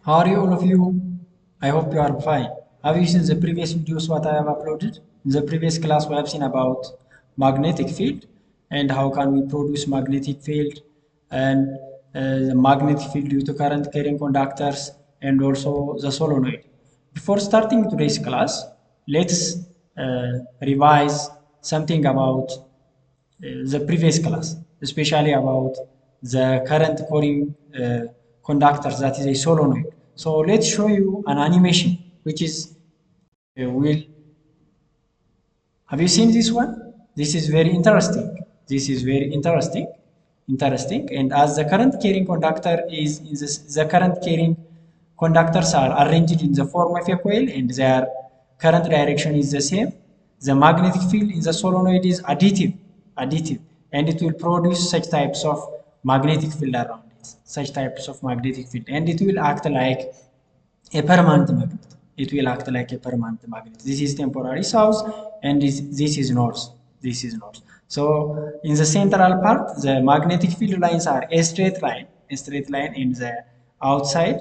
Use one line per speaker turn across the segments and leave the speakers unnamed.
How are you, all of you? I hope you are fine. Have you seen the previous videos what I have uploaded? In the previous class, we have seen about magnetic field and how can we produce magnetic field and the magnetic field due to current carrying conductors and also the solenoid. Before starting today's class, let's revise something about the previous class, especially about the current carrying conductors, that is a solenoid. So let's show you an animation which is will. Have you seen this one? This is very interesting. This is very interesting. And as the current carrying conductor is in this, the current carrying conductors are arranged in the form of a coil and their current direction is the same. The magnetic field in the solenoid is additive, and it will produce such types of magnetic field around it, such types of magnetic field, and it will act like a permanent magnet. It will act like a permanent magnet. This is temporary south and this is north. This is north. So in the central part, the magnetic field lines are a straight line, in the outside.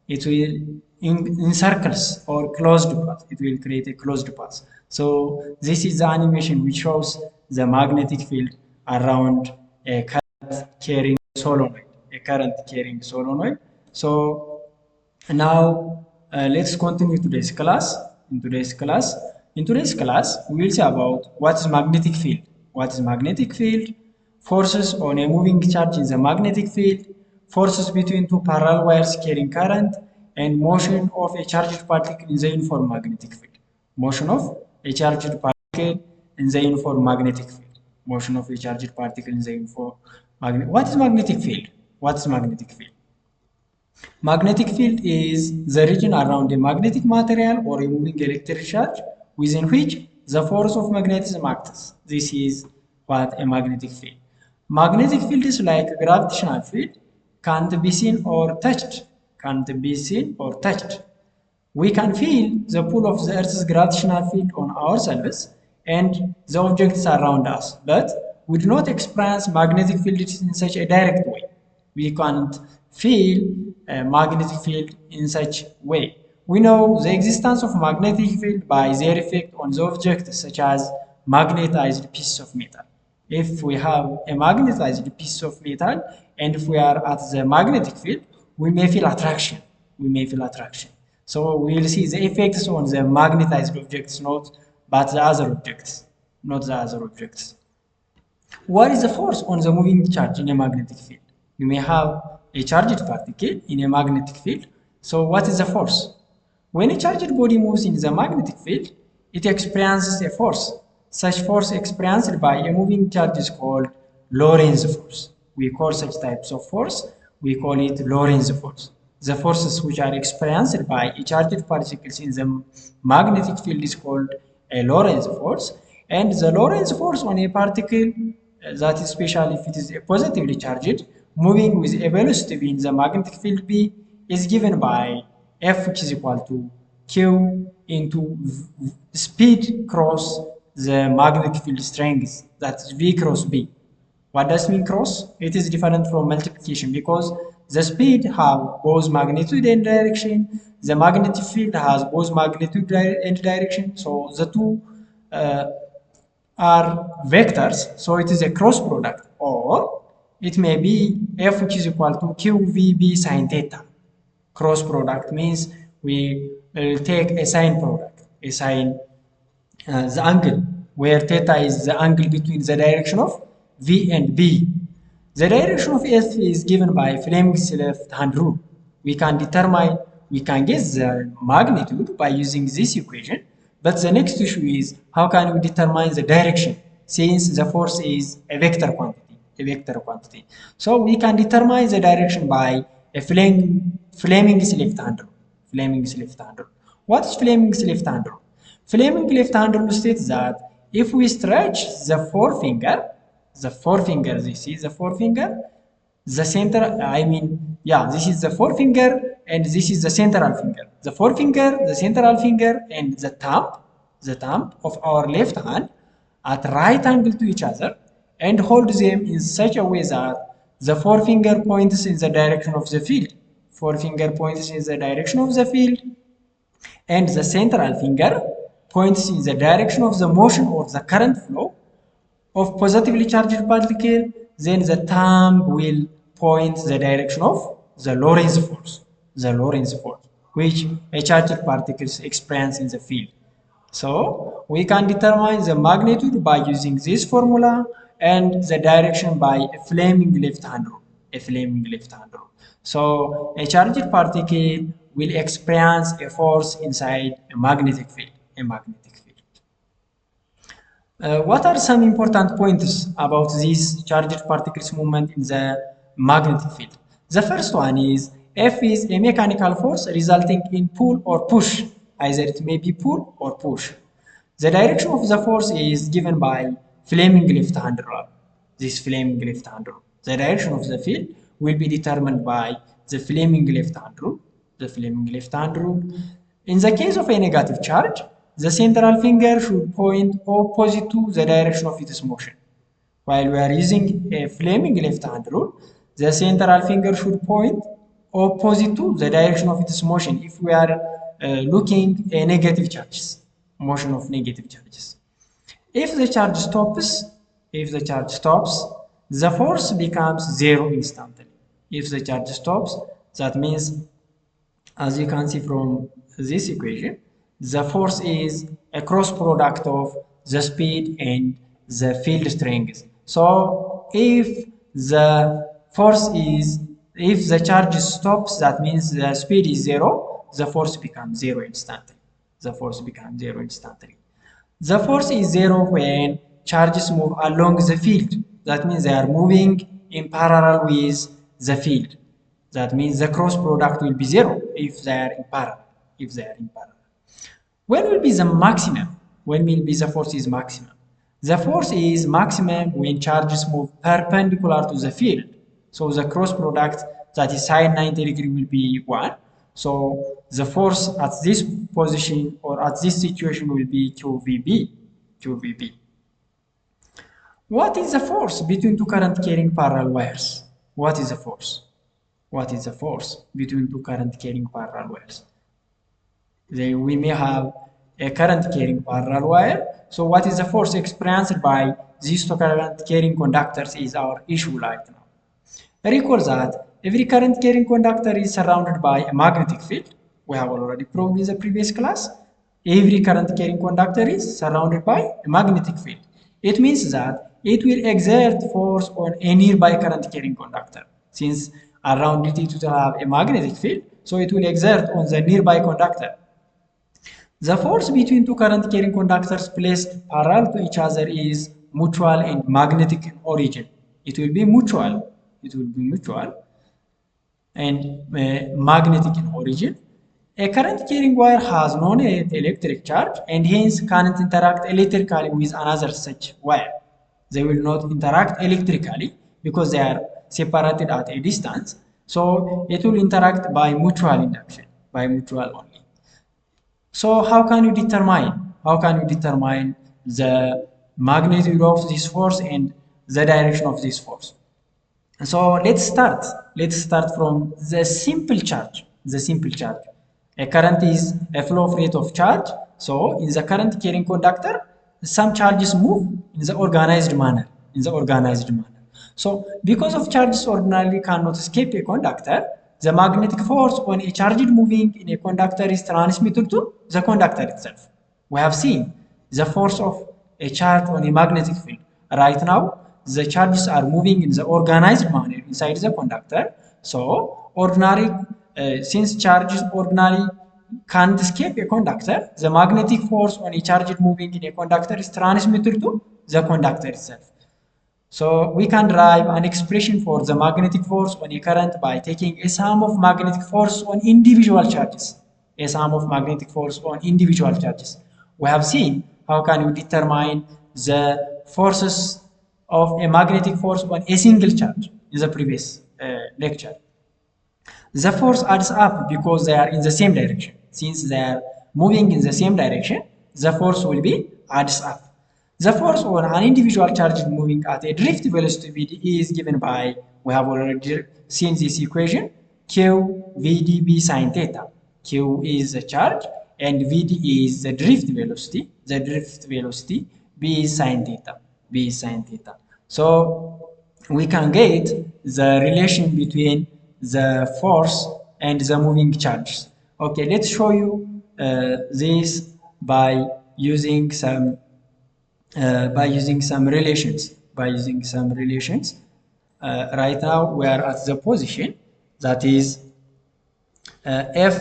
It will in circles or closed path. It will create a closed path. So this is the animation which shows the magnetic field around a current carrying solenoid. A current carrying solenoid. So now let's continue today's class. In today's class, we will see about what is magnetic field. What is magnetic field? Forces on a moving charge in the magnetic field, forces between two parallel wires carrying current, and motion of a charged particle in the uniform magnetic field. Motion of a charged particle in the uniform magnetic field. Motion of a charged particle in the uniform magnetic. What is magnetic field? What is magnetic field? Magnetic field is the region around a magnetic material or a moving electric charge within which the force of magnetism acts. This is what a magnetic field. Magnetic field is like a gravitational field, can't be seen or touched. Can't be seen or touched. We can feel the pull of the Earth's gravitational field on ourselves and the objects around us, but we do not experience magnetic field in such a direct way. We can't feel a magnetic field in such way. We know the existence of magnetic field by their effect on the objects, such as magnetized pieces of metal. If we have a magnetized piece of metal and if we are at the magnetic field, we may feel attraction. We may feel attraction. So we will see the effects on the magnetized objects, not but the other objects, not the other objects. What is the force on the moving charge in a magnetic field? You may have a charged particle in a magnetic field. So what is the force? When a charged body moves in the magnetic field, it experiences a force. Such force experienced by a moving charge is called Lorentz force. We call such types of force, we call it Lorentz force. The forces which are experienced by a charged particles in the magnetic field is called a Lorentz force. And the Lorentz force on a particle, that is especially if it is positively charged, moving with a velocity v in the magnetic field B, is given by F, which is equal to Q into speed cross the magnetic field strength, that is V cross B. What does mean cross? It is different from multiplication because the speed have both magnitude and direction. The magnetic field has both magnitude and direction. So the two are vectors. So it is a cross product, or it may be F, which is equal to QVB sine theta. Cross product means we will take a sine product, a sine, the angle where theta is the angle between the direction of V and B. The direction of F is given by Fleming's left-hand rule. We can guess the magnitude by using this equation, but the next issue is how can we determine the direction since the force is a vector quantity. So we can determine the direction by a Fleming's left-hand rule. What is Fleming's left-hand rule? Fleming's left-hand rule states that if we stretch the forefinger, this is the forefinger, the center, this is the forefinger and this is the central finger. The forefinger, the central finger, and the thumb of our left hand at right angle to each other and hold them in such a way that the forefinger points in the direction of the field. forefinger points in the direction of the field, and the central finger points in the direction of the motion or the current flow of positively charged particle, then the thumb will point the direction of the Lorentz force, which a charged particles experience in the field. So we can determine the magnitude by using this formula and the direction by a flaming left-hand rule. So a charged particle will experience a force inside a magnetic field. What are some important points about this charged particles movement in the magnetic field? The first one is F is a mechanical force resulting in pull or push. Either it may be pull or push. The direction of the force is given by flaming left-hand rule. This flaming left-hand rule. The direction of the field will be determined by the flaming left-hand rule. In the case of a negative charge, the central finger should point opposite to the direction of its motion. While we are using a flaming left-hand rule, the central finger should point opposite to the direction of its motion if we are looking at negative charges, motion of negative charges. If the charge stops, the force becomes zero instantly. If the charge stops, that means, as you can see from this equation, the force is a cross product of the speed and the field strength. So if the charge stops, that means the speed is zero, the force becomes zero instantly. The force is zero when charges move along the field. That means they are moving in parallel with the field. That means the cross product will be zero if they are in parallel. When will be the maximum? When will be the force is maximum? The force is maximum when charges move perpendicular to the field. So the cross product that is sine 90 degree will be 1. So the force at this position or at this situation will be QVB. What is the force between two current carrying parallel wires? What is the force between two current carrying parallel wires? We may have a current carrying parallel wire. So what is the force experienced by these two current carrying conductors is our issue right now. Recall that every current carrying conductor is surrounded by a magnetic field. We have already proved in the previous class. Every current carrying conductor is surrounded by a magnetic field. It means that it will exert force on a nearby current carrying conductor. Since around it will have a magnetic field, so it will exert on the nearby conductor. The force between two current carrying conductors placed parallel to each other is mutual and magnetic in origin. It will be mutual and magnetic in origin. A current carrying wire has no net electric charge and hence cannot interact electrically with another such wire. They will not interact electrically because they are separated at a distance. So it will interact by mutual induction, by mutual only. So how can you determine the magnitude of this force and the direction of this force? So let's start from the simple charge. A current is a flow of rate of charge. So in the current carrying conductor, some charges move in the organized manner. So because of charges ordinarily cannot escape a conductor, the magnetic force on a charge moving in a conductor is transmitted to the conductor itself. We have seen the force of a charge on a magnetic field. Right now, the charges are moving in the organized manner inside the conductor. So since charges ordinarily can't escape a conductor, the magnetic force on a charge moving in a conductor is transmitted to the conductor itself. So we can derive an expression for the magnetic force on a current by taking a sum of magnetic force on individual charges. We have seen how can you determine the forces of a magnetic force on a single charge in the previous lecture. The force adds up because they are in the same direction. Since they are moving in the same direction, the force will be adds up. The force on an individual charge moving at a drift velocity is given by, we have already seen this equation, Q VdB sine theta. Q is the charge and Vd is the drift velocity. The drift velocity. B is sine theta. B is sine theta. So we can get the relation between the force and the moving charges. Okay, let's show you this by using some relations. Right now we are at the position that is F,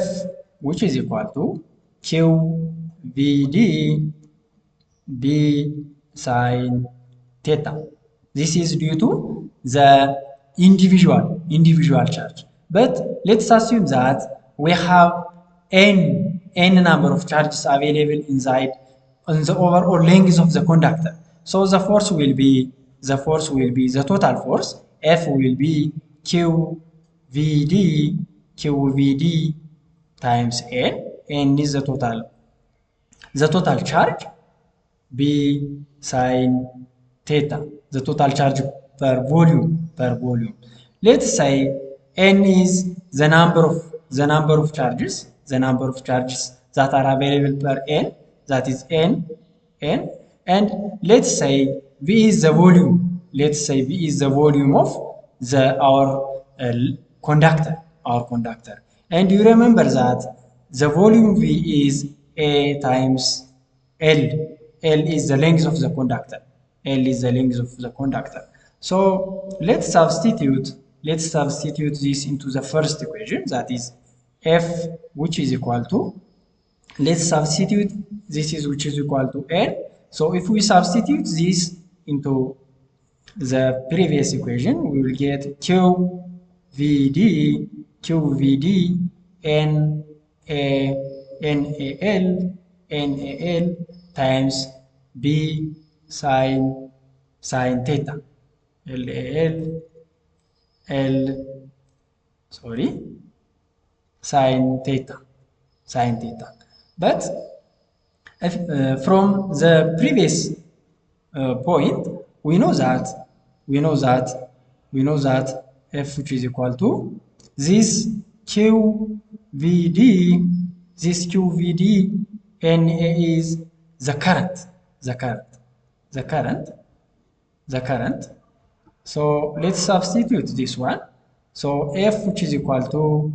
which is equal to Q VD B sine theta. This is due to the individual charge. But let's assume that we have n number of charges available inside on the overall length of the conductor. So the force will be the total force. F will be QVD times N is the total charge. B sine theta, the total charge per volume. Let's say n is the number of charges that are available per n, that is n, and let's say V is the volume. Let's say V is the volume of our conductor, And you remember that the volume V is A times L. L is the length of the conductor. So let's substitute this into the first equation, that is F, which is equal to, let's substitute which is equal to L. So if we substitute this into the previous equation, we will get QVD NAL times B sine theta. Sine theta. But if, from the previous point, we know that F, which is equal to this QVD NA is the current. So let's substitute this one. So F, which is equal to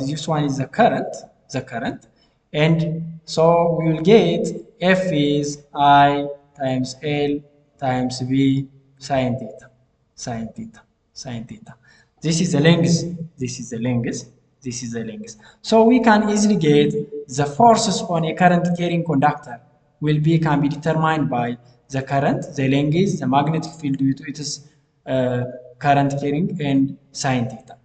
this one is the current, and so we will get F is I times L times V sine theta. This is the length. So we can easily get the forces on a current carrying conductor can be determined by the current, the length, the magnetic field due to its current carrying, and sine theta.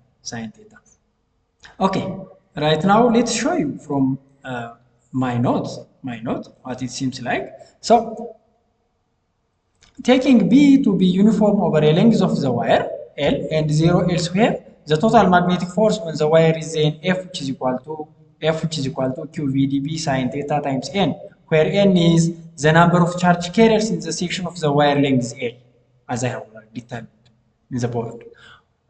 Okay, right now let's show you from my notes what it seems like. So taking B to be uniform over a length of the wire L and 0 elsewhere, the total magnetic force on the wire is then F, which is equal to QVdB sine theta times N, where N is the number of charge carriers in the section of the wire length L, as I have determined in the board.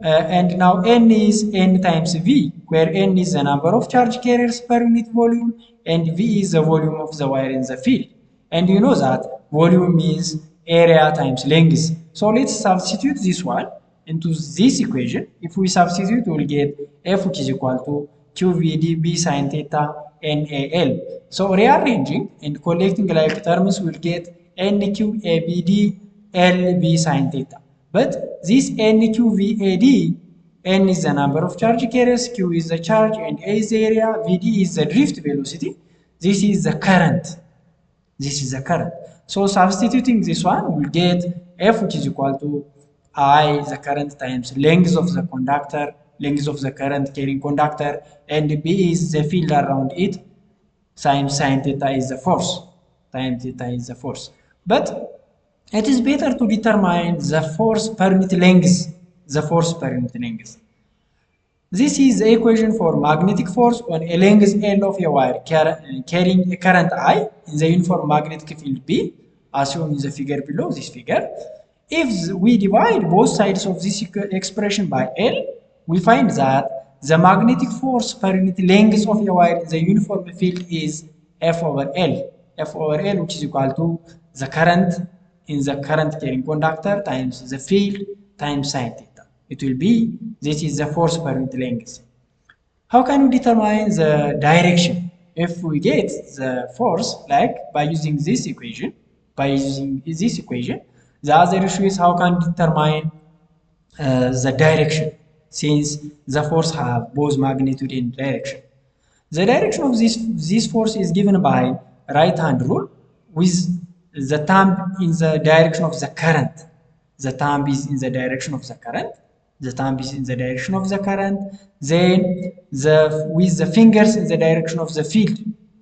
And now N is N times V, where N is the number of charge carriers per unit volume, and V is the volume of the wire in the field. And you know that volume means area times length. So let's substitute this one into this equation. If we substitute, we will get F, which is equal to QVdB sine theta NAL. So rearranging and collecting like terms, we will get NQABD LB sine theta. But this NQVAD, N is the number of charge carriers, Q is the charge, and A is the area, VD is the drift velocity. This is the current. So substituting this one, we'll get F, which is equal to I, the current, times length of the current carrying conductor, and B is the field around it, times sine theta is the force. But it is better to determine the force per unit length. This is the equation for magnetic force on a length L of a wire carrying a current I in the uniform magnetic field B, as shown in the figure below, this figure. If we divide both sides of this expression by L, we find that the magnetic force per unit length of a wire in the uniform field is F over L. F over L, which is equal to the current in the current carrying conductor times the field times sine theta. It will be, this is the force per unit length. How can we determine the direction? If we get the force, like by using this equation, the other issue is how can we determine the direction, since the force have both magnitude and direction. The direction of this force is given by right hand rule with the thumb in the direction of the current. The thumb is in the direction of the current. The thumb is in the direction of the current. Then with the fingers in the direction of the field.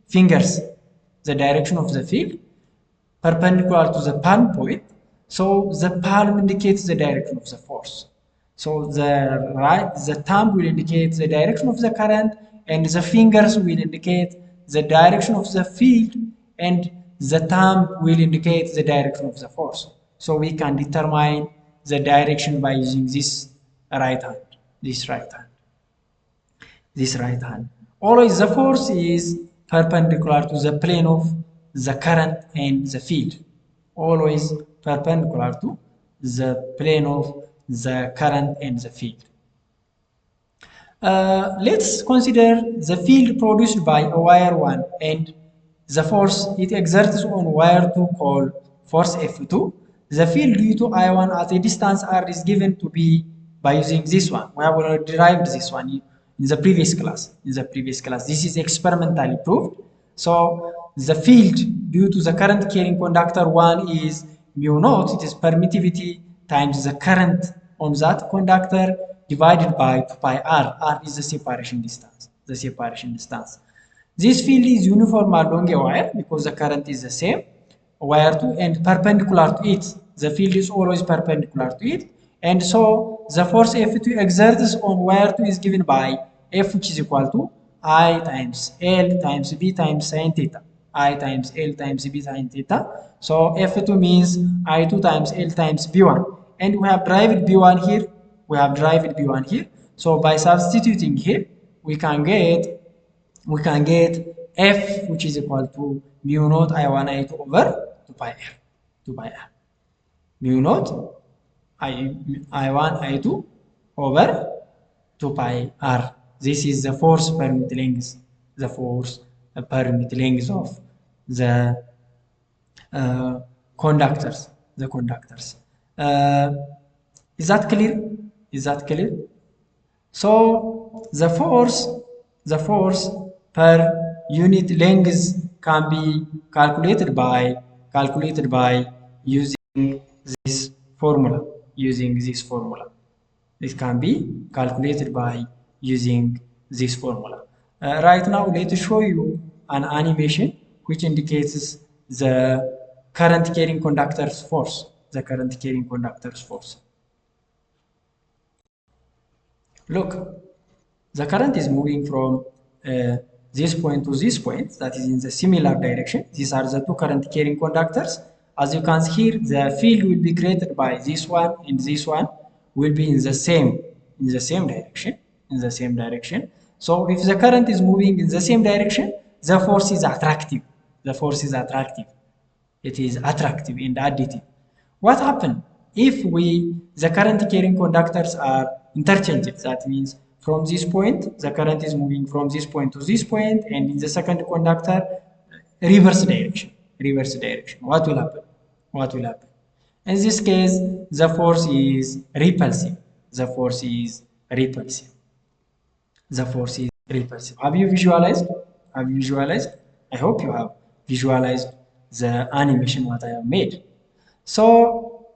Fingers, the direction of the field perpendicular to the palm point. So the palm indicates the direction of the force. So the thumb will indicate the direction of the current, and the fingers will indicate the direction of the field, and the thumb will indicate the direction of the force. So we can determine the direction by using this right hand, this right hand, this right hand. Always the force is perpendicular to the plane of the current and the field. Always perpendicular to the plane of the current and the field. Let's consider the field produced by a wire 1 and the force it exerts on wire 2 called force F2. The field due to I1 at a distance R is given to be by using this one. We have already derived this one in the previous class. This is experimentally proved. So the field due to the current carrying conductor 1 is mu naught, it is permittivity times the current on that conductor divided by 2 pi r. R is the separation distance. This field is uniform along a wire because the current is the same. Wire 2 and perpendicular to it. The field is always perpendicular to it. And so the force F2 exerts on wire 2 is given by F, which is equal to I times L times B times sine theta. I times L times B sine theta. So F2 means I2 times L times B1. And we have derived B1 here. So by substituting here, we can get F, which is equal to mu naught I1 I2 over 2 pi r. Mu naught I1 I2 over 2 pi r. This is the force per unit length. The force per unit length of the conductors. Is that clear? So the force per unit length can be calculated by using this formula. It can be calculated by using this formula. Right now, let me show you an animation which indicates the current carrying conductor's force. Look, the current is moving from this point to this point, that is in the similar direction. These are the two current carrying conductors. As you can see here, the field will be created by this one and this one will be in the same direction. So if the current is moving in the same direction, the force is attractive. It is attractive and additive. What happens if the current carrying conductors are interchanged? That means from this point, the current is moving from this point to this point, and in the second conductor, reverse direction. What will happen? In this case, the force is repulsive. Have you visualized? I hope you have visualized the animation what I have made. So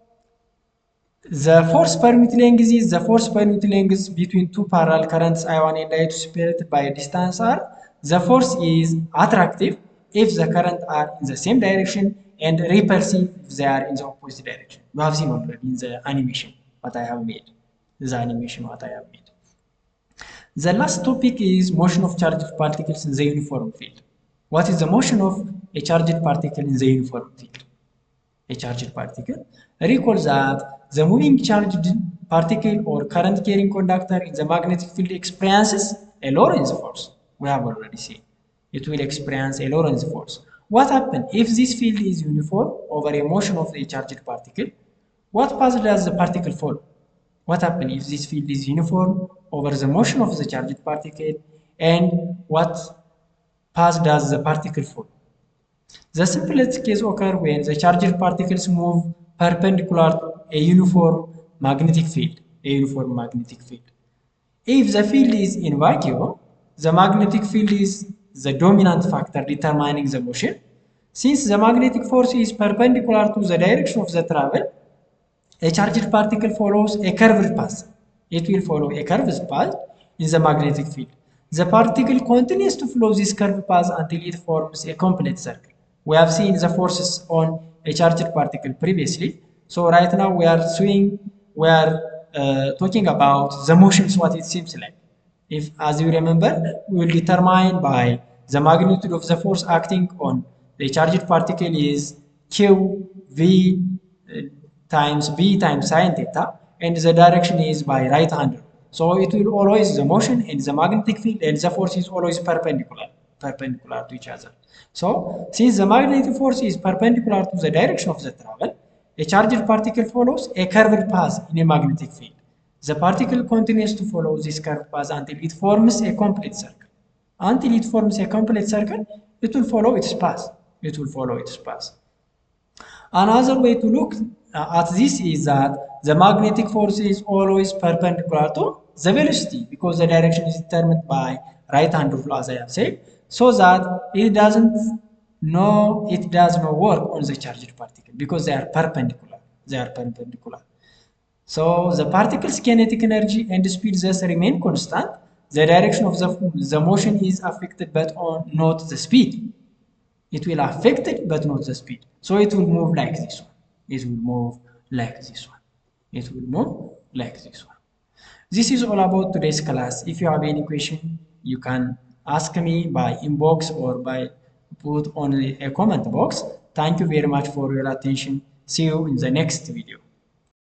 the force per unit length is the force per unit length between two parallel currents I1 and I2 separated by a distance r. The force is attractive if the current are in the same direction and repulsive if they are in the opposite direction. You have seen already in the animation what I have made. The last topic is motion of charged particles in the uniform field. What is the motion of a charged particle in the uniform field? A charged particle. Recall that the moving charged particle or current carrying conductor in the magnetic field experiences a Lorentz force. We have already seen. It will experience a Lorentz force. What happens if this field is uniform over a motion of the charged particle? What path does the particle follow? What happens if this field is uniform over the motion of the charged particle, and what path does the particle follow? The simplest case occurs when the charged particles move perpendicular to a uniform magnetic field. If the field is in vacuum, the magnetic field is the dominant factor determining the motion. Since the magnetic force is perpendicular to the direction of the travel, a charged particle follows a curved path. It will follow a curved path in the magnetic field. The particle continues to follow this curved path until it forms a complete circle. We have seen the forces on a charged particle previously. So right now we are talking about the motions, what it seems like. If, as you remember, we will determine by the magnitude of the force acting on the charged particle is Q V times B times sine theta, and the direction is by right hand. So it will always the motion in the magnetic field and the force is always perpendicular to each other. So since the magnetic force is perpendicular to the direction of the travel, a charged particle follows a curved path in a magnetic field. The particle continues to follow this curved path until it forms a complete circle. Until it forms a complete circle, it will follow its path. Another way to look at this is that the magnetic force is always perpendicular to the velocity because the direction is determined by right hand rule, as I have said, so that it does not work on the charged particle because they are perpendicular. So the particle's kinetic energy and speed thus remain constant. The direction of the motion is affected but not the speed. It will affect it but not the speed. So it will move like this one. This is all about today's class. If you have any question, you can ask me by inbox or by put on a comment box. Thank you very much for your attention. See you in the next video.